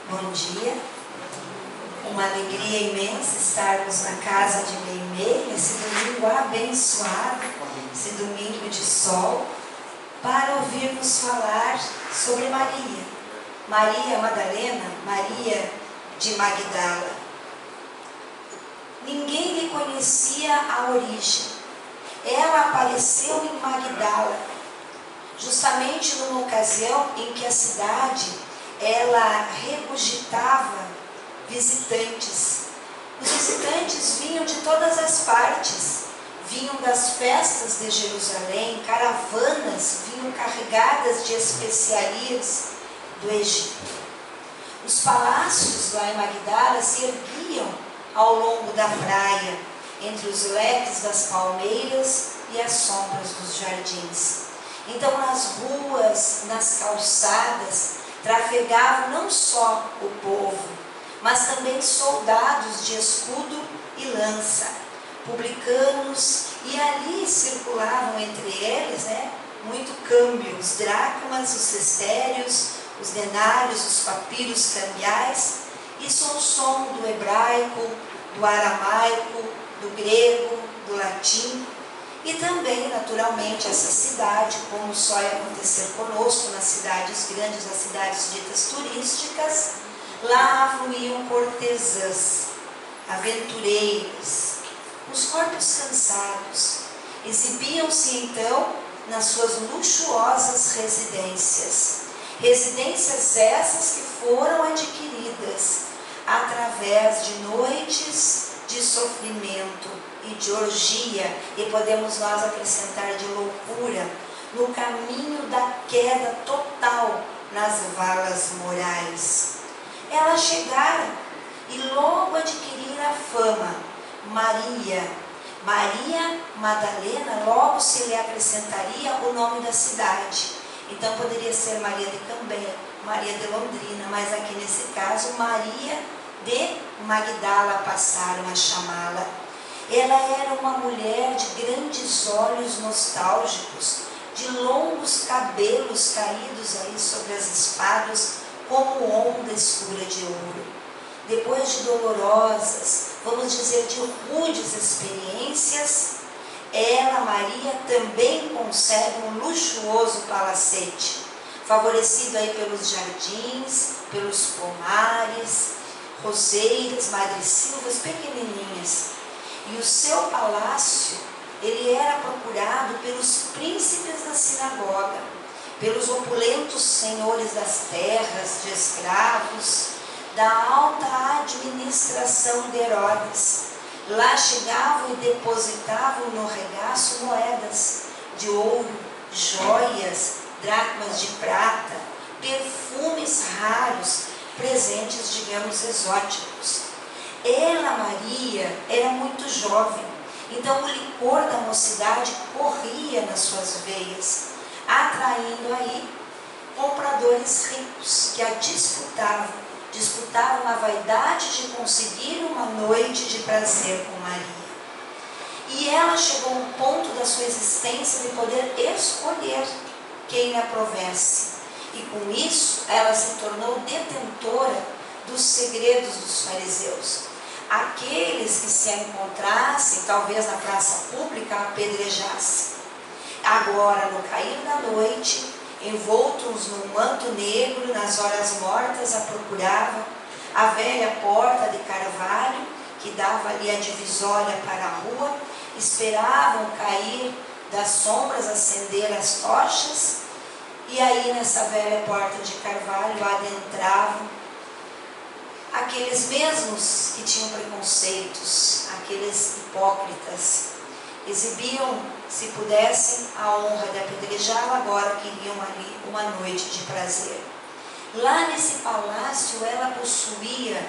Bom dia, uma alegria imensa estarmos na casa de Meimei, nesse domingo abençoado, esse domingo de sol, para ouvirmos falar sobre Maria, Maria Madalena, Maria de Magdala. Ninguém lhe conhecia a origem. Ela apareceu em Magdala, justamente numa ocasião em que a cidade ela regurgitava visitantes. Os visitantes vinham de todas as partes, vinham das festas de Jerusalém, caravanas vinham carregadas de especiarias do Egito. Os palácios lá em Magdala se erguiam ao longo da praia, entre os leques das palmeiras e as sombras dos jardins. Então, nas ruas, nas calçadas, trafegavam não só o povo, mas também soldados de escudo e lança, publicanos, e ali circulavam entre eles, muito câmbio, os dracmas, os cestérios, os denários, os papiros cambiais. Isso é o som do hebraico, do aramaico, do grego, do latim. E também, naturalmente, essa cidade, como só ia acontecer conosco nas cidades grandes, nas cidades ditas turísticas, lá fluíam cortesãs, aventureiras, os corpos cansados. Exibiam-se então nas suas luxuosas residências. Residências essas que foram adquiridas através de noites de sofrimento e de orgia, e podemos nós acrescentar de loucura, no caminho da queda total nas valas morais. Elas chegaram e logo adquiriram a fama. Maria Madalena, logo se lhe acrescentaria o nome da cidade. Então poderia ser Maria de Cambé, Maria de Londrina, mas aqui nesse caso Maria de Magdala passaram a chamá-la. Ela era uma mulher de grandes olhos nostálgicos, de longos cabelos caídos aí sobre as espáduas, como onda escura de ouro. Depois de dolorosas, vamos dizer de rudes experiências, ela, Maria, também concebe um luxuoso palacete, favorecido aí pelos jardins, pelos pomares, roseiras, madressilvas pequenininhas. E o seu palácio, ele era procurado pelos príncipes da sinagoga, pelos opulentos senhores das terras, de escravos, da alta administração de Herodes. Lá chegavam e depositavam no regaço moedas de ouro, joias, dracmas de prata, perfumes raros, presentes, digamos, exóticos. Ela, Maria, era muito jovem, então o licor da mocidade corria nas suas veias, atraindo aí compradores ricos que a disputavam a vaidade de conseguir uma noite de prazer com Maria. E ela chegou ao ponto da sua existência de poder escolher quem lhe aprovesse. E com isso, ela se tornou detentora dos segredos dos fariseus. Aqueles que se a encontrassem, talvez na praça pública, apedrejassem. Agora, no cair da noite, envoltos num manto negro, nas horas mortas, a procuravam. A velha porta de carvalho, que dava ali a divisória para a rua, esperavam cair das sombras, acender as tochas, e aí nessa velha porta de carvalho adentravam aqueles mesmos que tinham preconceitos, aqueles hipócritas. Exibiam, se pudessem, a honra de apedrejá-la, agora queriam ali uma noite de prazer. Lá nesse palácio ela possuía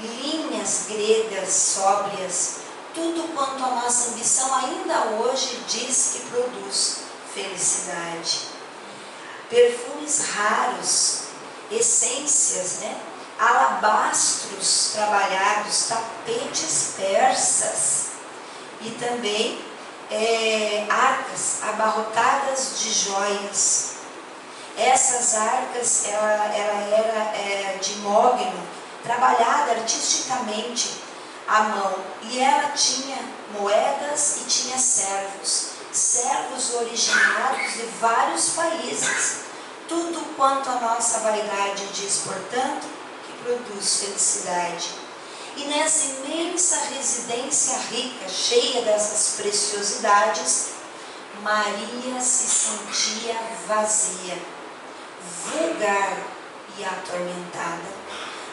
linhas gregas sóbrias, tudo quanto a nossa ambição ainda hoje diz que produz felicidade. Perfumes raros, essências, alabastros trabalhados, tapetes persas e também arcas abarrotadas de joias. Essas arcas, ela era de mogno, trabalhada artisticamente à mão, e ela tinha moedas e tinha servos originários de vários países. Tudo quanto a nossa vaidade diz, portanto, que produz felicidade. E nessa imensa residência rica, cheia dessas preciosidades, Maria se sentia vazia, vulgar e atormentada.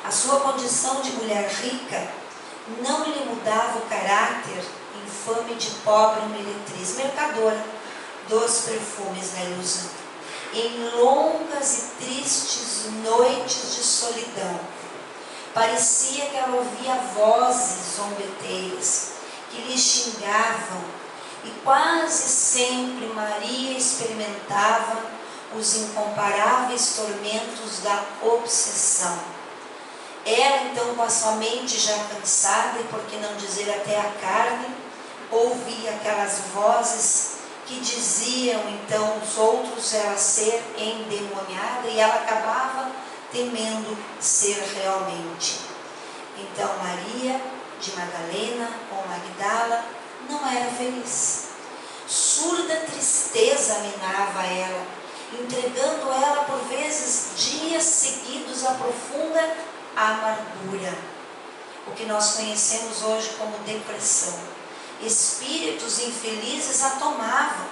A sua condição de mulher rica não lhe mudava o caráter infame de pobre meretriz, mercadora dos perfumes da ilusão. Em longas e tristes noites de solidão, parecia que ela ouvia vozes zombeteiras que lhe xingavam, e quase sempre Maria experimentava os incomparáveis tormentos da obsessão. Ela então, com a sua mente já cansada, e por que não dizer até a carne, ouvia aquelas vozes que diziam então os outros ela ser endemoniada, e ela acabava temendo ser realmente. Então Maria de Madalena ou Magdala não era feliz. Surda tristeza minava ela, entregando ela por vezes dias seguidos a profunda amargura, o que nós conhecemos hoje como depressão. Espíritos infelizes a tomavam,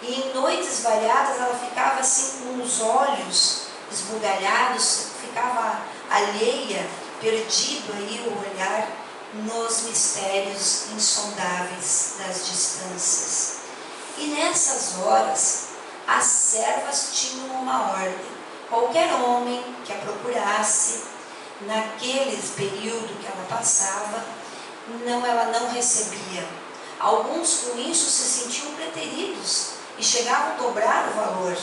e em noites variadas ela ficava assim com os olhos esbugalhados, ficava alheia, perdido aí o olhar nos mistérios insondáveis das distâncias. E nessas horas, as servas tinham uma ordem: qualquer homem que a procurasse, naquele período que ela passava, ela não recebia. Alguns com isso se sentiam preteridos e chegavam a dobrar o valor,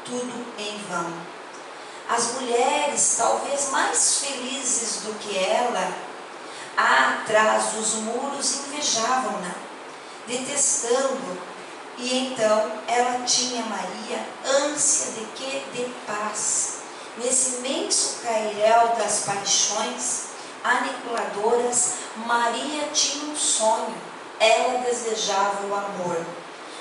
tudo em vão. As mulheres, talvez mais felizes do que ela, atrás dos muros, invejavam-na, detestando, e então ela tinha, Maria, ânsia de quê? De paz. Nesse imenso cairel das paixões aniquiladoras, Maria tinha um sonho. Ela desejava o amor,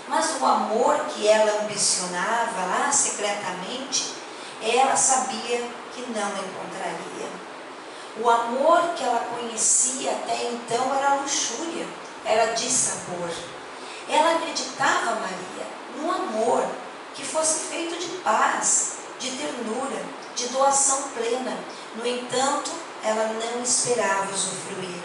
mas o amor que ela ambicionava lá secretamente, ela sabia que não encontraria. O amor que ela conhecia até então era luxúria, era dissabor. Ela acreditava, Maria, num amor que fosse feito de paz, de ternura, de doação plena. No entanto, ela não esperava usufruir.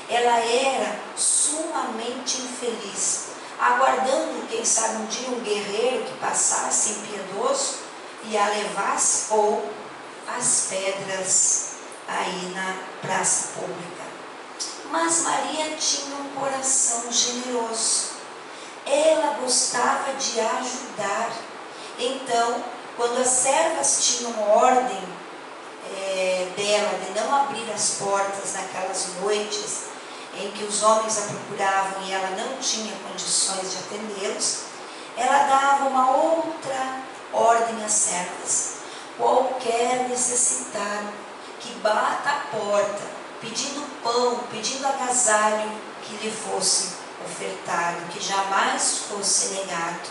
Ela era sumamente infeliz, aguardando, quem sabe, um dia um guerreiro que passasse impiedoso e a levasse, ou as pedras aí na praça pública. Mas Maria tinha um coração generoso. Ela gostava de ajudar. Então, quando as servas tinham ordem dela de não abrir as portas naquelas noites em que os homens a procuravam e ela não tinha condições de atendê-los, ela dava uma outra ordem às servas: qualquer necessitado que bata a porta pedindo pão, pedindo agasalho, que lhe fosse ofertado, que jamais fosse negado.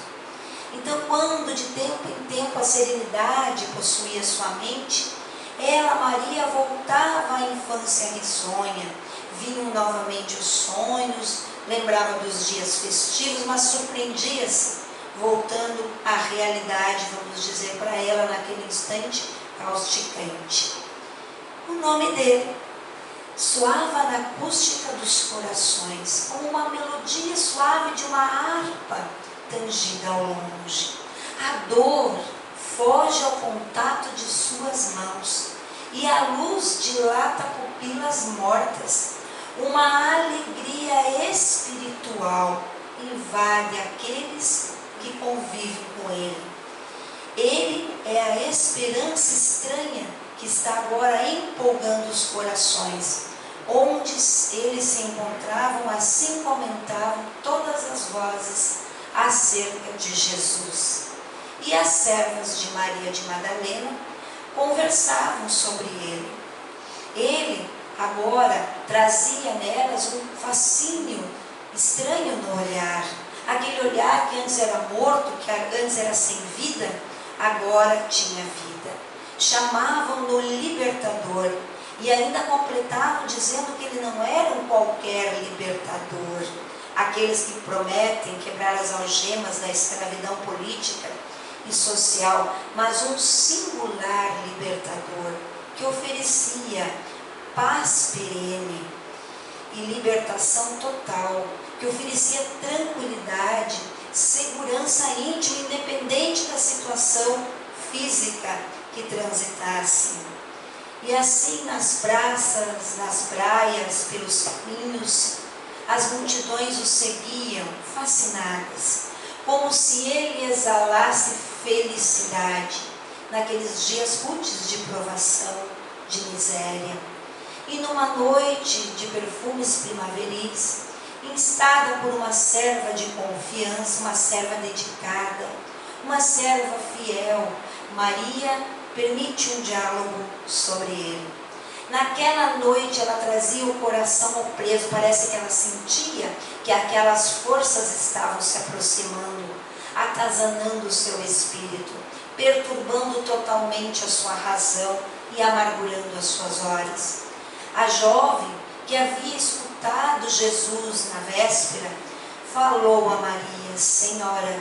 Então, quando de tempo em tempo a serenidade possuía sua mente, ela, Maria, voltava à infância risonha, vinham novamente os sonhos, lembrava dos dias festivos, mas surpreendia-se, voltando à realidade, vamos dizer para ela naquele instante, causticante. O nome dele soava na acústica dos corações, como uma melodia suave de uma harpa tangida ao longe. A dor foge ao contato de suas mãos, e a luz dilata pupilas mortas. Uma alegria espiritual invade aqueles que convivem com ele. Ele é a esperança estranha que está agora empolgando os corações. Onde eles se encontravam, assim comentavam todas as vozes acerca de Jesus. e as servas de Maria de Madalena conversavam sobre ele. Ele agora trazia nelas um fascínio estranho no olhar. Aquele olhar que antes era morto, que antes era sem vida, agora tinha vida. Chamavam-no libertador e ainda completavam dizendo que ele não era um qualquer libertador. Aqueles que prometem quebrar as algemas da escravidão política e social, mas um singular libertador que oferecia paz perene e libertação total, que oferecia tranquilidade, segurança íntima, independente da situação física que transitassem. E assim nas praças, nas praias, pelos caminhos, as multidões o seguiam, fascinadas, como se ele exalasse felicidade naqueles dias rudes de provação, de miséria. E numa noite de perfumes primaveris, instada por uma serva de confiança, uma serva dedicada, uma serva fiel, Maria permite um diálogo sobre ele. Naquela noite ela trazia o coração preso, parece que ela sentia que aquelas forças estavam se aproximando, atazanando o seu espírito, perturbando totalmente a sua razão e amargurando as suas horas. A jovem que havia escutado Jesus na véspera, falou a Maria: Senhora,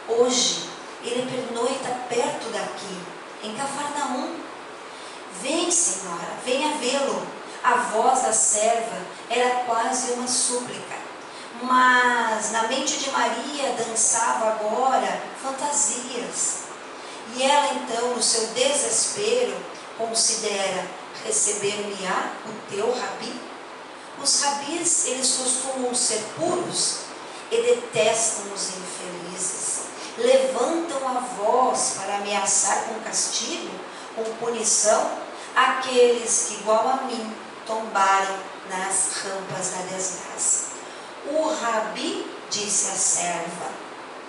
hoje ele pernoita perto daqui, em Cafarnaum. Vem, Senhora, venha vê-lo. A voz da serva era quase uma súplica, mas na mente de Maria dançava agora fantasias. E ela então, no seu desespero, considera: receber-me-á o teu rabi? Os rabis, eles costumam ser puros e detestam os infelizes. Levantam a voz para ameaçar com castigo, com punição, aqueles que, igual a mim, tombaram nas rampas da desgraça. O rabi, disse a serva,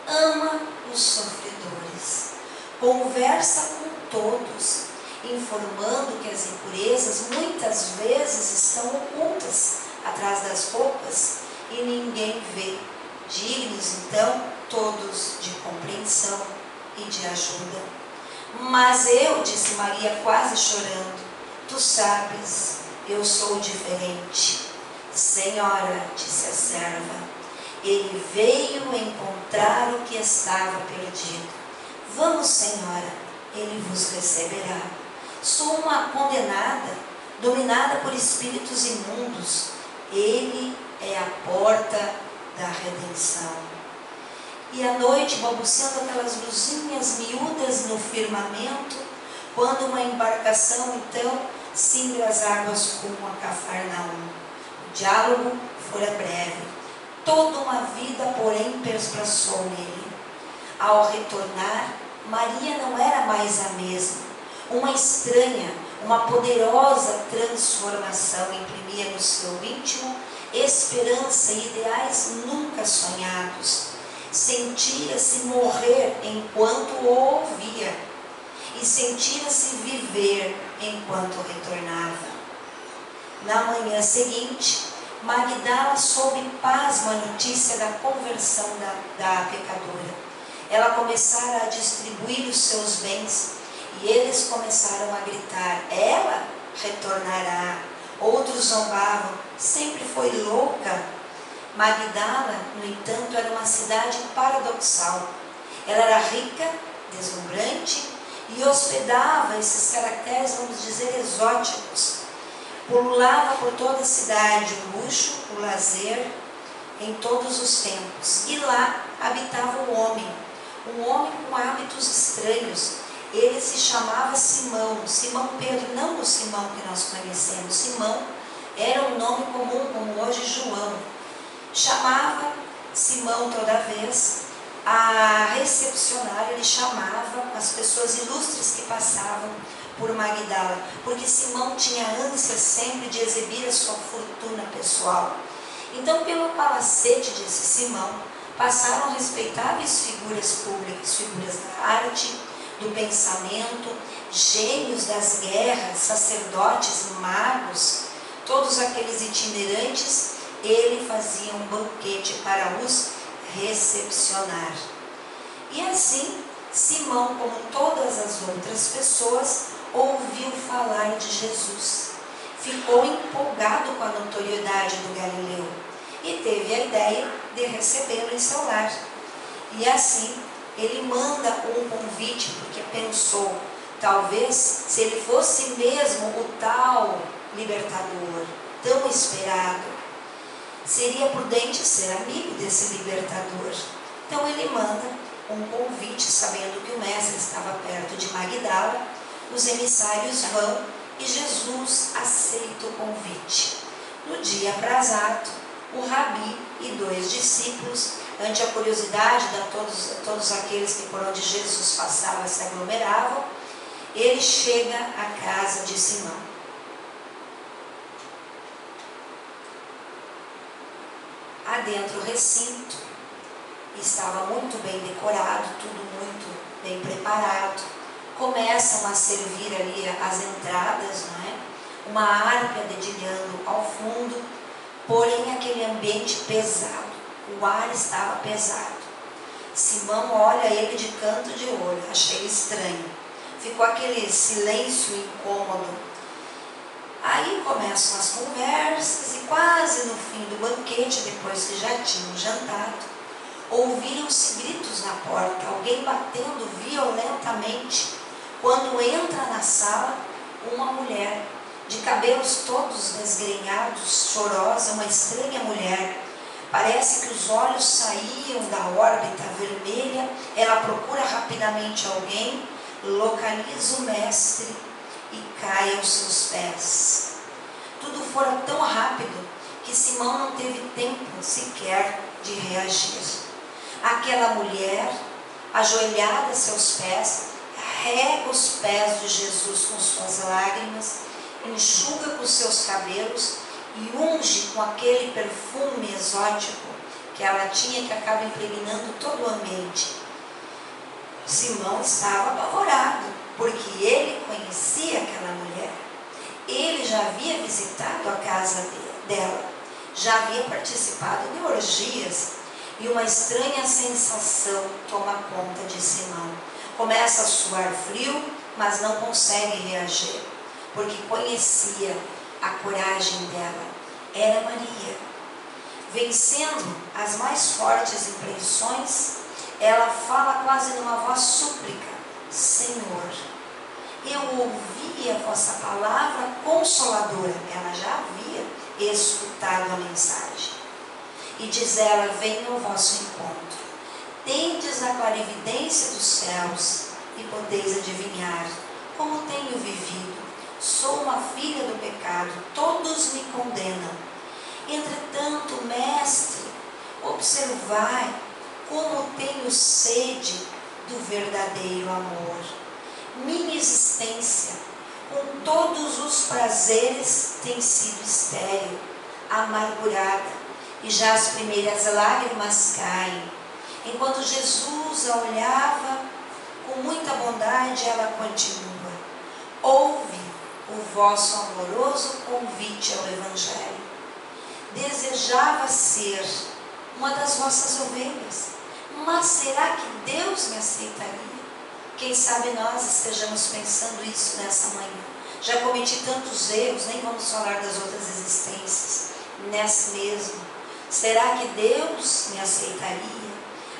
ama os sofredores, conversa com todos, informando que as impurezas muitas vezes estão ocultas atrás das roupas e ninguém vê. Dignos, então, todos de compreensão e de ajuda. Mas eu, disse Maria quase chorando, tu sabes, eu sou diferente. Senhora, disse a serva, ele veio encontrar o que estava perdido. Vamos, senhora, ele vos receberá. Sou uma condenada, dominada por espíritos imundos. Ele é a porta da redenção. E à noite, balbuciando aquelas luzinhas miúdas no firmamento, quando uma embarcação então cingra as águas rumo a Cafarnaum. O diálogo fora breve. Toda uma vida, porém, perspassou nele. Ao retornar, Maria não era mais a mesma. Uma estranha, uma poderosa transformação imprimia no seu íntimo esperança e ideais nunca sonhados. Sentia-se morrer enquanto o ouvia e sentia-se viver enquanto retornava. Na manhã seguinte, Magdala soube pasma a notícia da conversão da pecadora. Ela começara a distribuir os seus bens e eles começaram a gritar: ela retornará. Outros zombavam: sempre foi louca. Magdala, no entanto, era uma cidade paradoxal. Ela era rica, deslumbrante e hospedava esses caracteres, vamos dizer, exóticos. Pululava por toda a cidade o luxo, o lazer, em todos os tempos. E lá habitava um homem com hábitos estranhos. Ele se chamava Simão, Simão Pedro, não o Simão que nós conhecemos. Simão era um nome comum, como hoje João. Chamava Simão toda vez, a recepcionar, ele chamava as pessoas ilustres que passavam por Magdala, porque Simão tinha ânsia sempre de exibir a sua fortuna pessoal. Então, pelo palacete desse Simão, passaram respeitáveis figuras públicas, figuras da arte, do pensamento, gênios das guerras, sacerdotes, magos, todos aqueles itinerantes, ele fazia um banquete para os recepcionar. E assim, Simão, como todas as outras pessoas, ouviu falar de Jesus. Ficou empolgado com a notoriedade do Galileu e teve a ideia de recebê-lo em seu lar. E assim, ele manda um convite, porque pensou, talvez, se ele fosse mesmo o tal libertador, tão esperado, seria prudente ser amigo desse libertador. Então ele manda um convite, sabendo que o mestre estava perto de Magdala. Os emissários vão e Jesus aceita o convite. No dia aprazado, o rabi e 2 discípulos, ante a curiosidade de todos aqueles que por onde Jesus passava se aglomeravam, ele chega à casa de Simão. Adentro o recinto estava muito bem decorado, tudo muito bem preparado. Começam a servir ali as entradas, não é? Uma harpa dedilhando ao fundo, porém aquele ambiente pesado, o ar estava pesado. Simão olha ele de canto de olho, achei estranho. Ficou aquele silêncio incômodo. Aí começam as conversas e quase no fim do banquete, depois que já tinham jantado, ouviram-se gritos na porta, alguém batendo violentamente. Quando entra na sala, uma mulher, de cabelos todos desgrenhados, chorosa, uma estranha mulher. Parece que os olhos saíam da órbita vermelha. Ela procura rapidamente alguém, localiza o mestre e cai aos seus pés. Tudo fora tão rápido que Simão não teve tempo sequer de reagir. Aquela mulher, ajoelhada a seus pés, rega os pés de Jesus com suas lágrimas, enxuga com seus cabelos e unge com aquele perfume exótico que ela tinha, que acaba impregnando todo o ambiente. Simão estava apavorado, porque ele conhecia aquela mulher. Ele já havia visitado a casa dela, já havia participado de orgias, e uma estranha sensação toma conta de Simão. Começa a suar frio, mas não consegue reagir, porque conhecia a coragem dela. Era Maria. Vencendo as mais fortes impressões, ela fala quase numa voz súplica: Senhor, eu ouvi a vossa palavra consoladora. Ela já havia escutado a mensagem. E diz ela: venho ao vosso encontro. Tendes a clarividência dos céus e podeis adivinhar como tenho vivido. Sou uma filha do pecado, todos me condenam. Entretanto, mestre, observai como tenho sede do verdadeiro amor. Minha existência, com todos os prazeres, tem sido estéril, amargurada, e já as primeiras lágrimas caem. Enquanto Jesus a olhava com muita bondade, ela continua: ouve o vosso amoroso convite ao Evangelho. Desejava ser uma das vossas ovelhas, mas será que Deus me aceitaria? Quem sabe nós estejamos pensando isso nessa manhã. Já cometi tantos erros, nem vamos falar das outras existências, nessa mesmo. Será que Deus me aceitaria?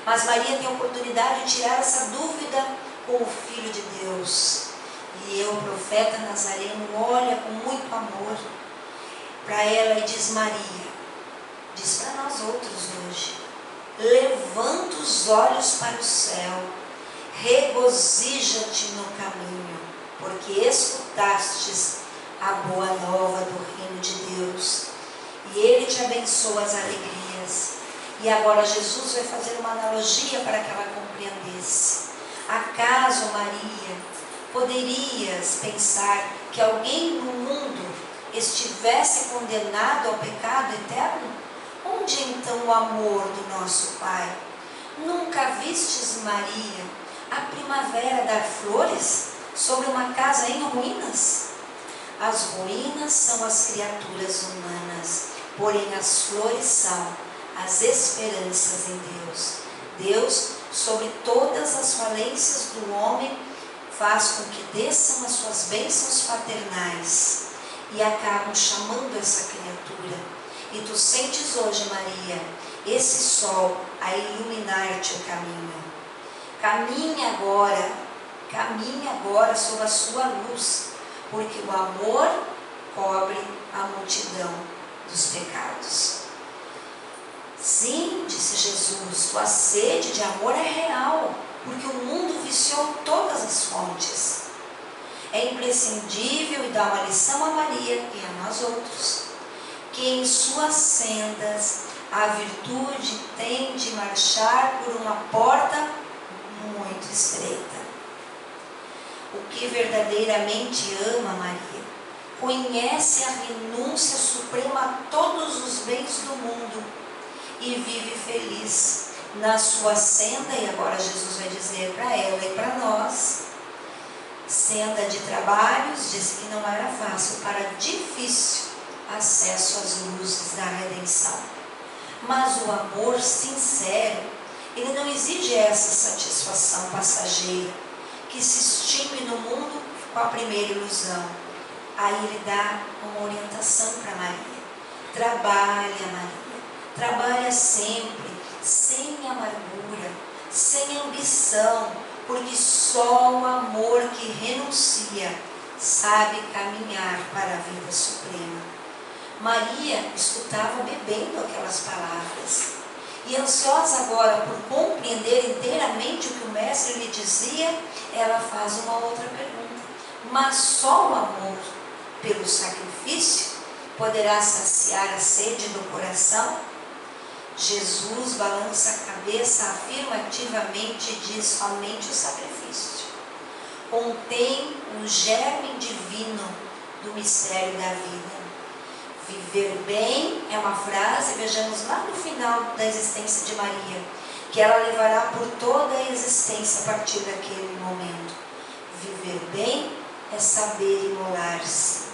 Mas Maria tem a oportunidade de tirar essa dúvida com o Filho de Deus. E eu, o profeta Nazareno, olha com muito amor para ela e diz: Maria, diz para nós outros hoje, levanta os olhos para o céu, regozija-te no caminho, porque escutastes a boa nova do reino de Deus, e Ele te abençoa as alegrias. E agora Jesus vai fazer uma analogia para que ela compreendesse. Acaso, Maria, poderias pensar que alguém no mundo estivesse condenado ao pecado eterno? Onde então o amor do nosso Pai? Nunca vistes, Maria, a primavera dar flores sobre uma casa em ruínas? As ruínas são as criaturas humanas, porém as flores são as esperanças em Deus. Deus, sobre todas as falências do homem, faz com que desçam as suas bênçãos paternais e acabam chamando essa criatura. E tu sentes hoje, Maria, esse sol a iluminar-te o caminho. Caminhe agora sob a sua luz, porque o amor cobre a multidão dos pecados. Sim, disse Jesus, tua sede de amor é real, porque o mundo viciou todas as fontes. É imprescindível e dá uma lição a Maria e a nós outros, que em suas sendas a virtude tem de marchar por uma porta muito estreita. O que verdadeiramente ama Maria, conhece a renúncia suprema a todos os bens do mundo e vive feliz na sua senda, e agora Jesus vai dizer para ela e para nós, senda de trabalhos, disse que não era fácil, para difícil acesso às luzes da redenção. Mas o amor sincero, ele não exige essa satisfação passageira, que se extingue no mundo com a primeira ilusão. Aí ele dá uma orientação para Maria. Trabalha, Maria. Trabalha sempre, sem amargura, sem ambição, porque só o amor que renuncia sabe caminhar para a vida suprema. Maria escutava bebendo aquelas palavras. E ansiosa agora por compreender inteiramente o que o mestre lhe dizia, ela faz uma outra pergunta. Mas só o amor pelo sacrifício poderá saciar a sede do coração? Jesus balança a cabeça afirmativamente e diz: somente o sacrifício contém o germe divino do mistério da vida. Viver bem é uma frase, vejamos lá no final da existência de Maria, que ela levará por toda a existência a partir daquele momento. Viver bem é saber imolar-se.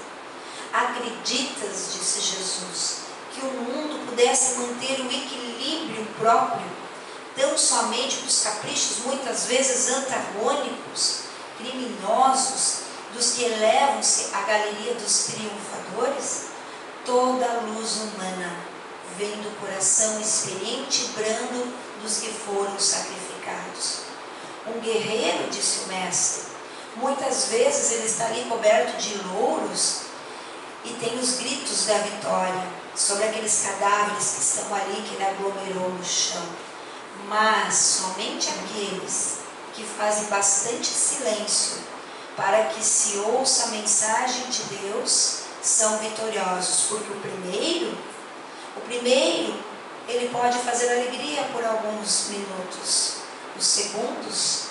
Acreditas, disse Jesus, que o mundo pudesse manter o equilíbrio próprio, tão somente dos caprichos muitas vezes antagônicos, criminosos, dos que elevam-se à galeria dos triunfadores? Toda a luz humana vem do coração experiente e brando dos que foram sacrificados. Um guerreiro, disse o mestre, muitas vezes ele está ali coberto de louros e tem os gritos da vitória sobre aqueles cadáveres que estão ali, que ele aglomerou no chão. Mas somente aqueles que fazem bastante silêncio para que se ouça a mensagem de Deus são vitoriosos, porque o primeiro ele pode fazer alegria por alguns minutos. Os segundos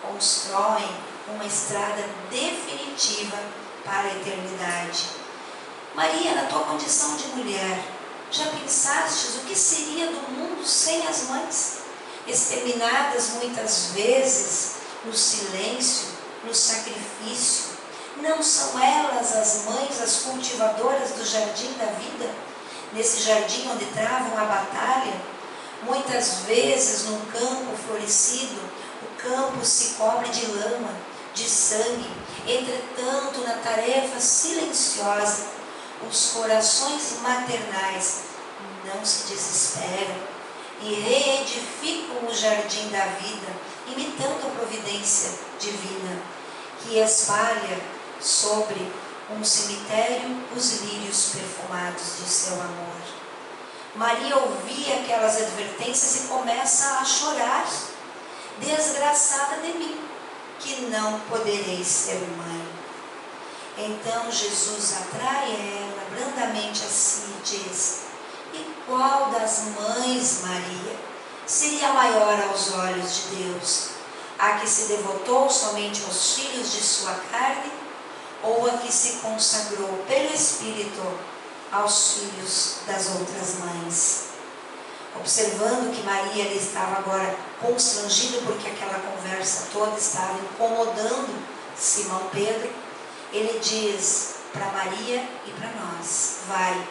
constroem uma estrada definitiva para a eternidade. Maria, na tua condição de mulher, já pensastes o que seria do mundo sem as mães, exterminadas muitas vezes no silêncio, no sacrifício? Não são elas as mães, as cultivadoras do jardim da vida? Nesse jardim onde travam a batalha, muitas vezes num campo florescido, o campo se cobre de lama, de sangue. Entretanto, na tarefa silenciosa, os corações maternais não se desesperam e reedificam o jardim da vida, imitando a providência divina, que espalha sobre um cemitério os lírios perfumados de seu amor. Maria ouvia aquelas advertências e começa a chorar. Desgraçada de mim, que não poderei ser mãe. Então Jesus atrai ela brandamente a si e diz: e qual das mães, Maria, seria maior aos olhos de Deus? A que se devotou somente aos filhos de sua carne, ou a que se consagrou pelo Espírito aos filhos das outras mães? Observando que Maria lhe estava agora constrangido porque aquela conversa toda estava incomodando Simão Pedro, ele diz para Maria e para nós: vai,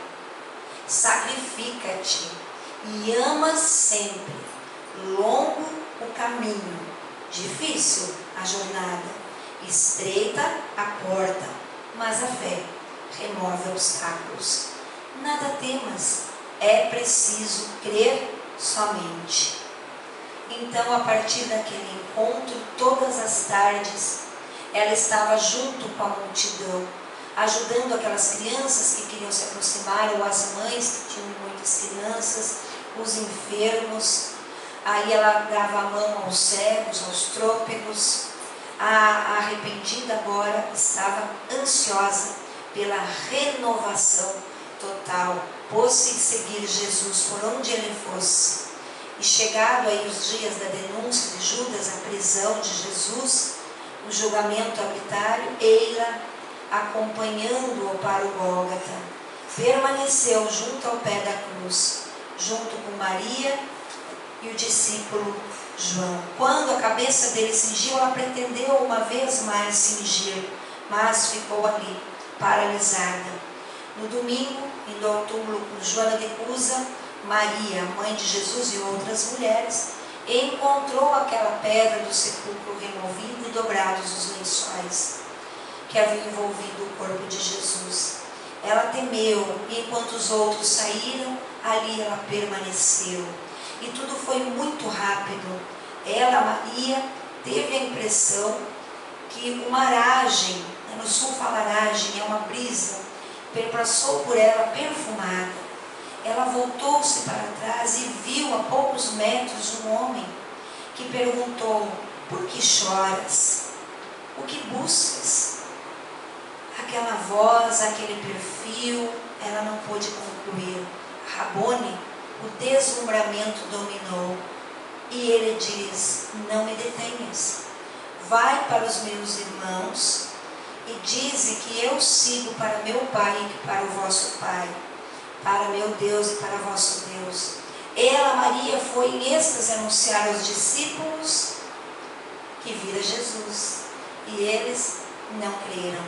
sacrifica-te e ama sempre. Longo o caminho, difícil a jornada, estreita a porta, mas a fé remove obstáculos. Nada temas, é preciso crer somente. Então, a partir daquele encontro, todas as tardes, ela estava junto com a multidão, ajudando aquelas crianças que queriam se aproximar, ou as mães que tinham muitas crianças, os enfermos. Aí ela dava a mão aos cegos, aos trôpegos. A arrependida agora estava ansiosa pela renovação total, pôs-se seguir Jesus por onde ele fosse. E chegado aí os dias da denúncia de Judas, a prisão de Jesus, o julgamento arbitrário, Eila, acompanhando-o para o Gólgota, permaneceu junto ao pé da cruz, junto com Maria e o discípulo João. Quando a cabeça dele cingiu, ela pretendeu uma vez mais cingir, mas ficou ali, paralisada. No domingo, indo ao túmulo com Joana de Cusa, Maria, mãe de Jesus, e outras mulheres, encontrou aquela pedra do sepulcro removida e dobrados os lençóis que haviam envolvido o corpo de Jesus. Ela temeu, e enquanto os outros saíram, ali ela permaneceu. E tudo foi muito rápido. Ela, Maria, teve a impressão que uma aragem, no sul fala aragem, é uma brisa, passou por ela perfumada. Ela voltou-se para trás e viu a poucos metros um homem que perguntou: por que choras? O que buscas? Aquela voz, aquele perfil, ela não pôde concluir. Rabone, o deslumbramento dominou. E ele diz: não me detenhas. Vai para os meus irmãos e dize que eu sigo para meu Pai e para o vosso Pai, para meu Deus e para vosso Deus. Ela, Maria, foi em êxtase anunciar aos discípulos que vira Jesus. E eles não creram.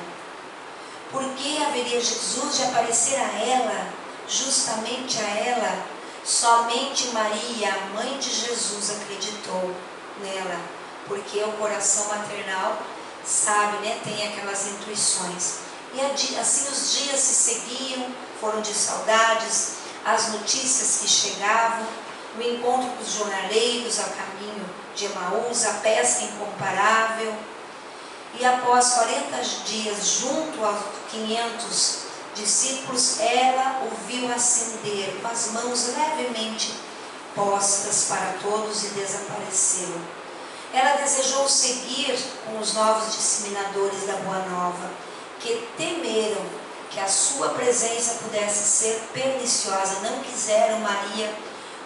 Por que haveria Jesus de aparecer a ela, justamente a ela? Somente Maria, a mãe de Jesus, acreditou nela, porque o coração maternal sabe, né, tem aquelas intuições. E assim os dias se seguiam, foram de saudades, as notícias que chegavam, o encontro com os jornaleiros a caminho de Emaús, a pesca incomparável. E após 40 dias junto aos 500 discípulos, ela o viu ascender com as mãos levemente postas para todos e desapareceu. Ela desejou seguir com os novos disseminadores da Boa Nova, que temeram que a sua presença pudesse ser perniciosa, não quiseram Maria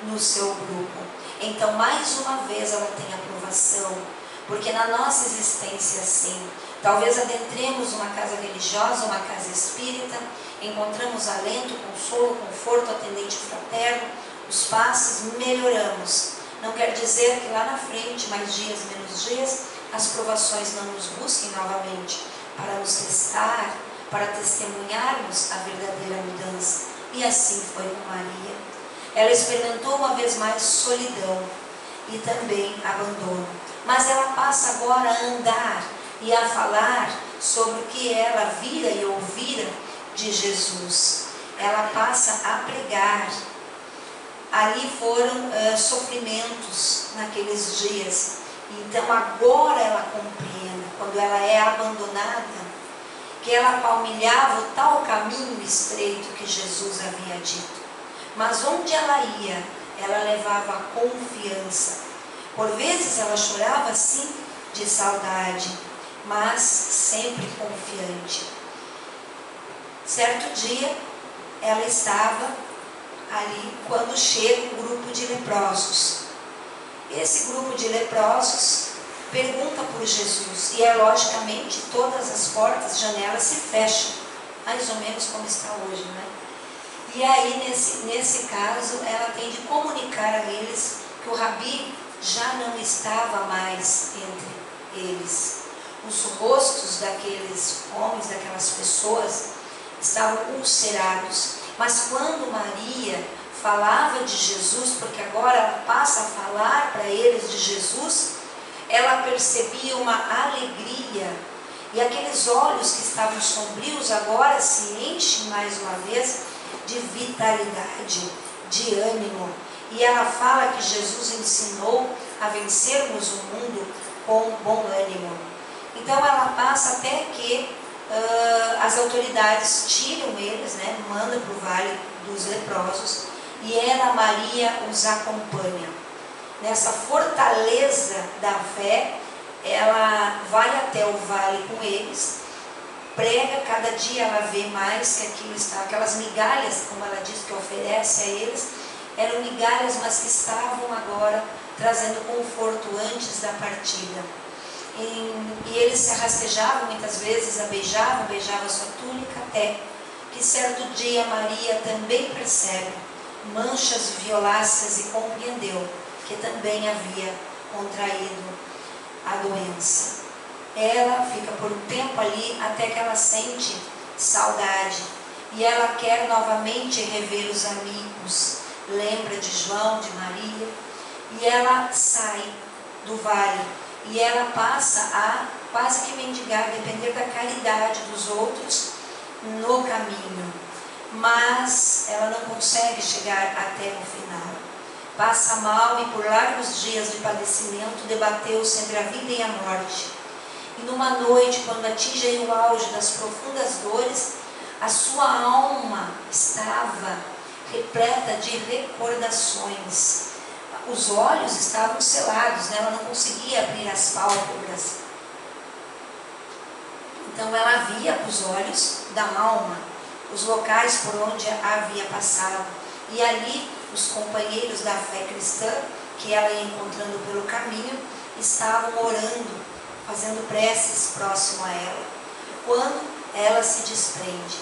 no seu grupo. Então, mais uma vez, ela tem aprovação, porque na nossa existência, assim, talvez adentremos uma casa religiosa, uma casa espírita, encontramos alento, consolo, conforto, atendente fraterno, os passos, melhoramos. Não quer dizer que lá na frente, mais dias, menos dias, as provações não nos busquem novamente, para nos testar, para testemunharmos a verdadeira mudança. E assim foi com Maria. Ela experimentou uma vez mais solidão e também abandono. Mas ela passa agora a andar e a falar sobre o que ela vira e ouvira de Jesus. Ela passa a pregar. Ali foram sofrimentos naqueles dias. Então agora ela compreende, quando ela é abandonada, que ela palmilhava o tal caminho estreito que Jesus havia dito. Mas onde ela ia, ela levava a confiança. Por vezes ela chorava sim de saudade, mas sempre confiante. Certo dia, ela estava ali quando chega um grupo de leprosos. Esse grupo de leprosos pergunta por Jesus, e logicamente todas as portas, janelas se fecham, mais ou menos como está hoje, né? E aí nesse caso ela tem de comunicar a eles que o Rabi já não estava mais entre eles. Os rostos daqueles homens, daquelas pessoas, estavam ulcerados. Mas quando Maria falava de Jesus, porque agora ela passa a falar para eles de Jesus, ela percebia uma alegria. E aqueles olhos que estavam sombrios agora se enchem mais uma vez de vitalidade, de ânimo. E ela fala que Jesus ensinou a vencermos o mundo com bom ânimo. Então ela passa até que as autoridades tiram eles, né, mandam para o vale dos leprosos, e ela, Maria, os acompanha. Nessa fortaleza da fé, ela vai até o vale com eles, prega, cada dia ela vê mais que aquilo está, aquelas migalhas, como ela diz que oferece a eles, eram migalhas, mas que estavam agora trazendo conforto antes da partida. E eles se rastejavam muitas vezes, beijavam sua túnica, até que certo dia Maria também percebe manchas violáceas e compreendeu que também havia contraído a doença. Ela fica por um tempo ali até que ela sente saudade e ela quer novamente rever os amigos, lembra de João, de Maria, e ela sai do vale e ela passa a quase que mendigar, depender da caridade dos outros no caminho, mas ela não consegue chegar até o final. Passa mal e por largos dias de padecimento debateu-se entre a vida e a morte. E numa noite, quando atinge o auge das profundas dores, a sua alma estava repleta de recordações. Os olhos estavam selados, né? Ela não conseguia abrir as pálpebras. Então ela via com os olhos da alma os locais por onde havia passado. E ali os companheiros da fé cristã, que ela ia encontrando pelo caminho, estavam orando, fazendo preces próximo a ela. Quando ela se desprende,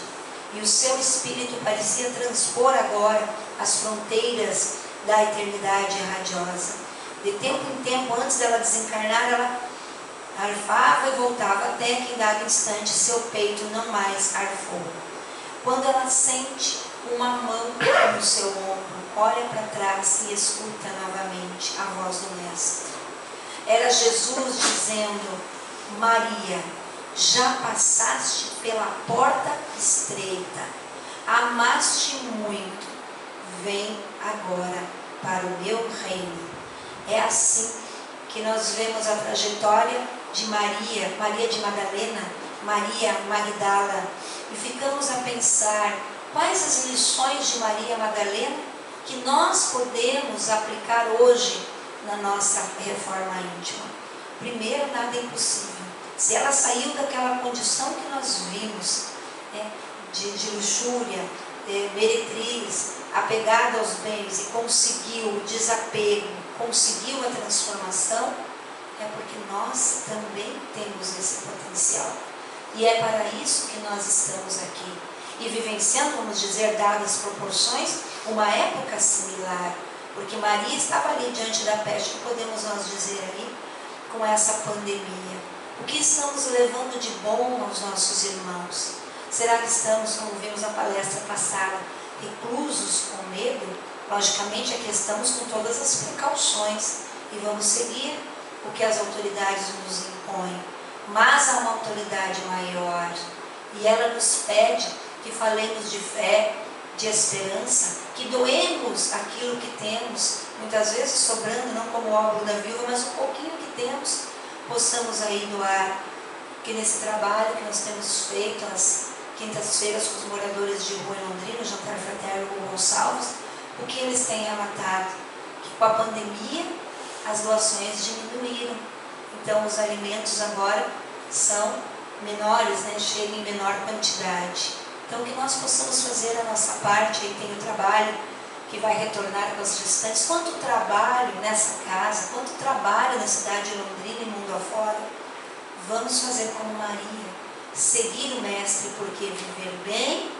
e o seu espírito parecia transpor agora as fronteiras da eternidade radiosa. De tempo em tempo, antes dela desencarnar, ela arfava e voltava, até que em dado instante seu peito não mais arfou. Quando ela sente uma mão no seu ombro, olha para trás e escuta novamente a voz do Mestre. Era Jesus dizendo: Maria, já passaste pela porta estreita, amaste muito, vem agora para o meu reino. É assim que nós vemos a trajetória de Maria, Maria de Madalena, Maria Magdala, e ficamos a pensar quais as lições de Maria Madalena que nós podemos aplicar hoje na nossa reforma íntima. Primeiro, nada é impossível. Se ela saiu daquela condição que nós vimos, né, de luxúria, meretriz, apegada aos bens, e conseguiu o desapego, conseguiu a transformação, é porque nós também temos esse potencial. E é para isso que nós estamos aqui. E vivenciando, vamos dizer, dadas as proporções, uma época similar. Porque Maria estava ali diante da peste, que podemos nós dizer aí, com essa pandemia. O que estamos levando de bom aos nossos irmãos? Será que estamos, como vimos na palestra passada, reclusos com medo? Logicamente aqui estamos com todas as precauções e vamos seguir o que as autoridades nos impõem. Mas há uma autoridade maior e ela nos pede que falemos de fé, de esperança, que doemos aquilo que temos, muitas vezes sobrando, não como o óbolo da viúva, mas um pouquinho que temos, possamos aí doar. Que nesse trabalho que nós temos feito às quintas-feiras com os moradores de rua em Londrina, o Jantar Fraterno com Gonçalves, o que eles têm relatado? Que com a pandemia as doações diminuíram. Então os alimentos agora são menores, né? Chegam em menor quantidade. Então que nós possamos fazer a nossa parte. Aí tem o trabalho que vai retornar para os restantes. Quanto trabalho nessa casa, quanto trabalho na cidade de Londrina e mundo afora. Vamos fazer como Maria, seguir o Mestre, porque viver bem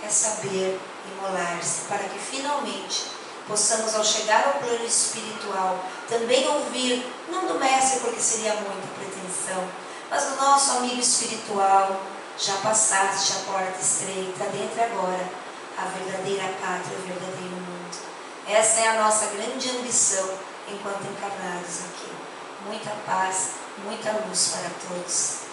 é saber imolar-se, para que finalmente possamos, ao chegar ao plano espiritual, também ouvir, não do mestre, porque seria muita pretensão, mas do nosso amigo espiritual: já passaste a porta estreita, adentra agora a verdadeira pátria, o verdadeiro mundo. Essa é a nossa grande ambição enquanto encarnados aqui. Muita paz, muita luz para todos.